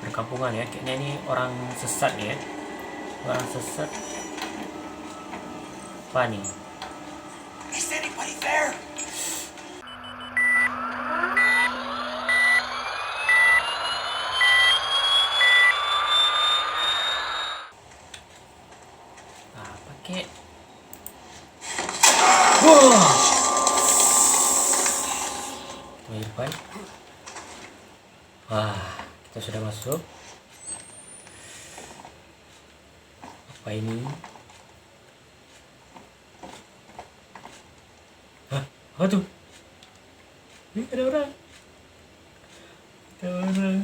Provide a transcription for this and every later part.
perkampungan ya. Kayaknya ini orang sesat nih ya. Orang sesat. Apa nih? Is anybody there? Apa kek? Wah. Kita depan. Wah, kita sudah masuk. Apa ini? Hah? Apa tuh? Ini ada orang. Ada orang.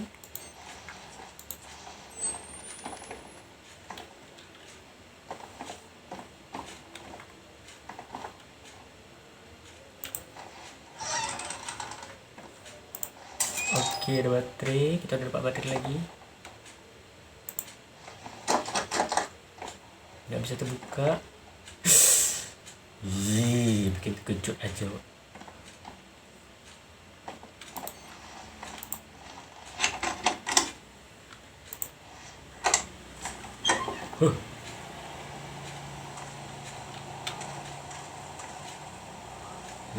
Oke, ada baterai. Kita udah dapat baterai lagi. Nggak bisa terbuka. Bikin terkejut aja.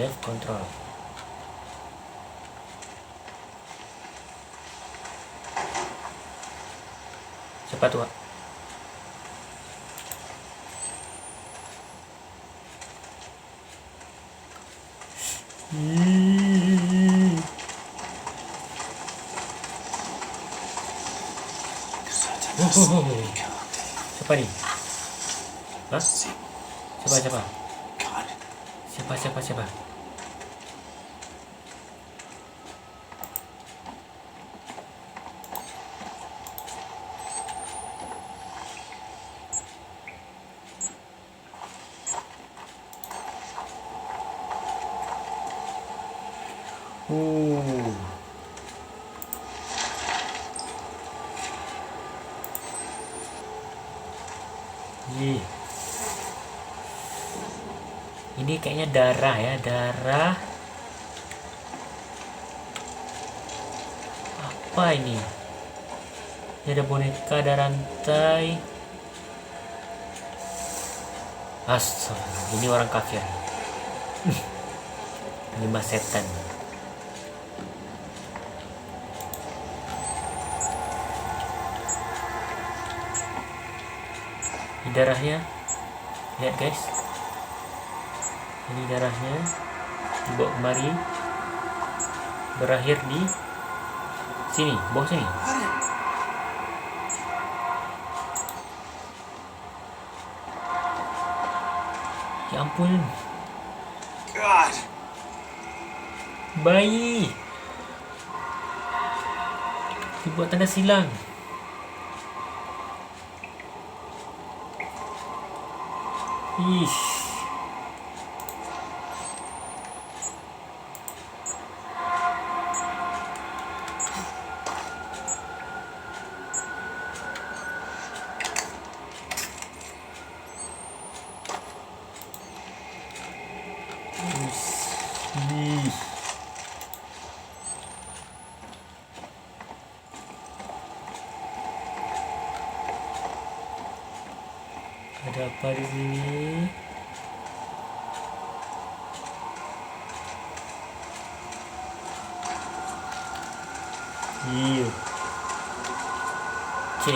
Left control. Siapa tuh? Kak? Siapa nih? Hah? Siapa? Siapa? Ih. Ini kayaknya darah ya, darah. Apa ini? Ini ada boneka, ada rantai. Astaga, ini orang kafir. Penyembah setan. Ini darahnya. Lihat guys. Ini darahnya. Dibawa kemari. Berakhir di sini, bawah sini. Ya ampun. God. Bayi. Dibuat tanda silang. Ish. Ih. Ada apa di sini? Iya. C.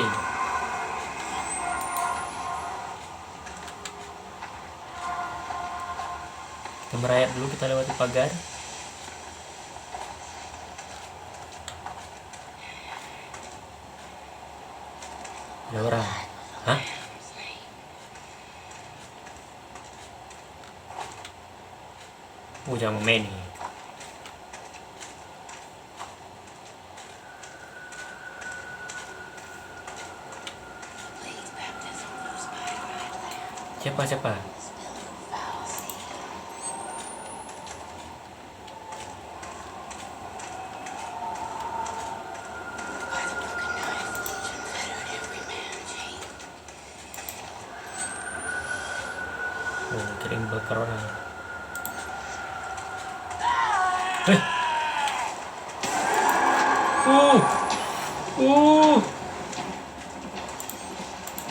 Kita merayap dulu, kita lewati pagar. Ada orang. Hah? Jangan main nih. Siapa? Oh, kirain bakar orang.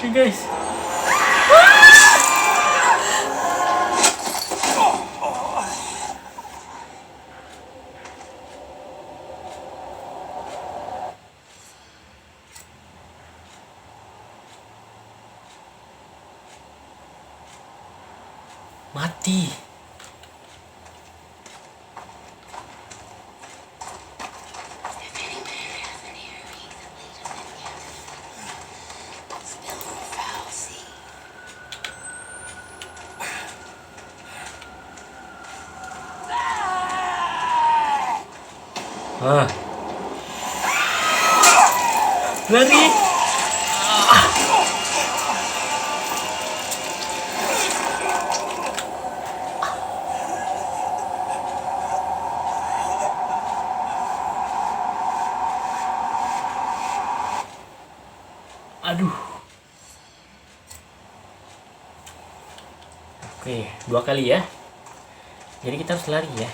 Oke guys. Mati. Ah. Lari. Aduh. Oke, 2 kali ya. Jadi kita harus lari ya.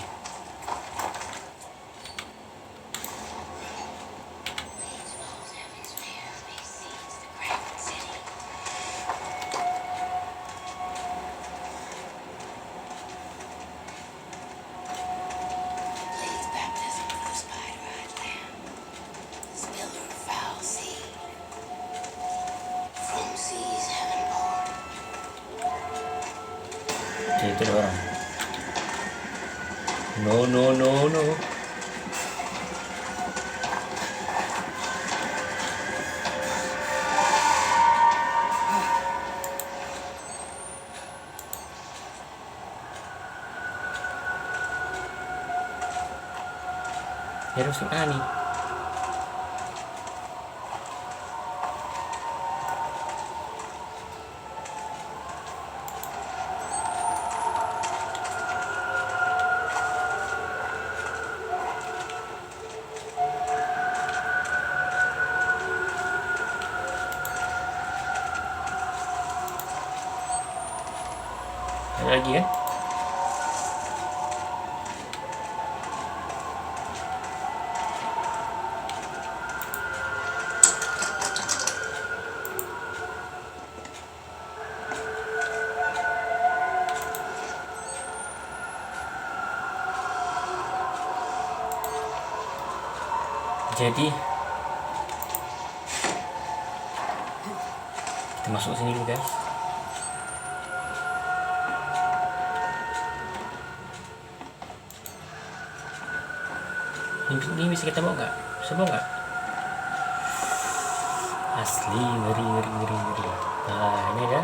Oke, itu ada orang. No. Dia harus kemana nih? Ada lagi ya? Jadi kita masuk sini dulu guys. Ini bisa kita bawa nggak? Bisa bawa nggak? Asli ngeri. Nah ini ada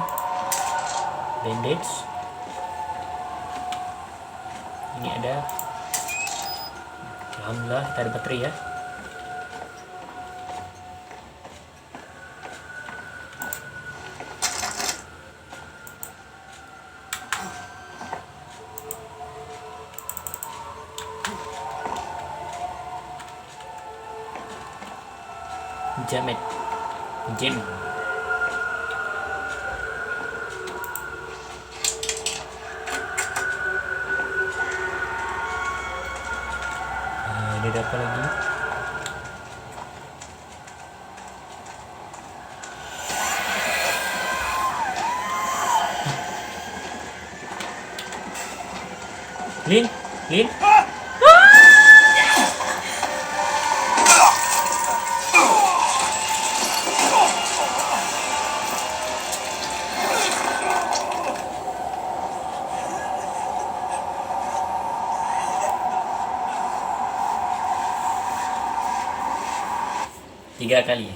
bandage. Ini ada. Alhamdulillah kita ada baterai ya. Jamet gem. Ini ada apa lagi? Lin. 3 kali.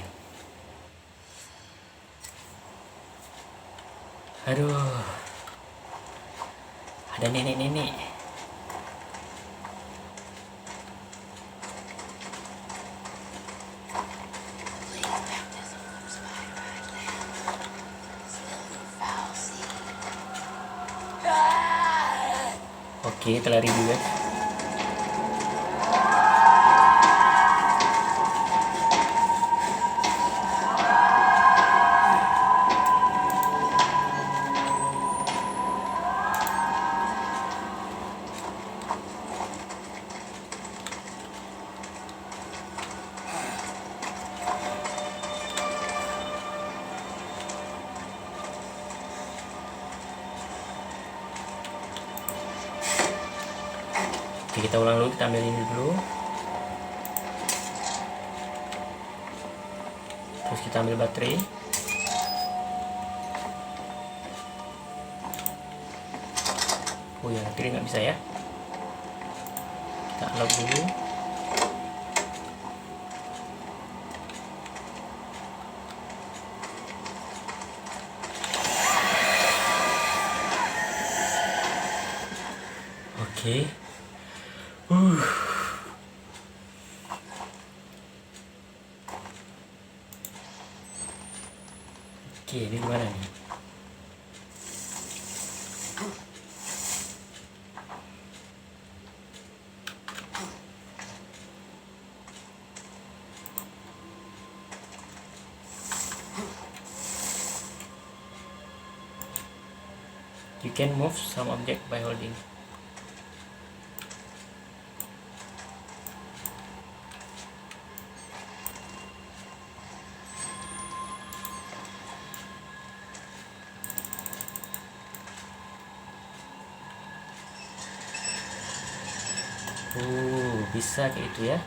Aduh. Ada nenek-nenek. Oke, kita lari dulu guys. Oke, kita ulang dulu, kita ambil ini dulu. Terus kita ambil baterai. Oh ya, kiri nggak bisa ya. Kita unlock dulu. Oke. Oke, ini gimana nih? You can move some object by holding. Bisa kayak itu ya.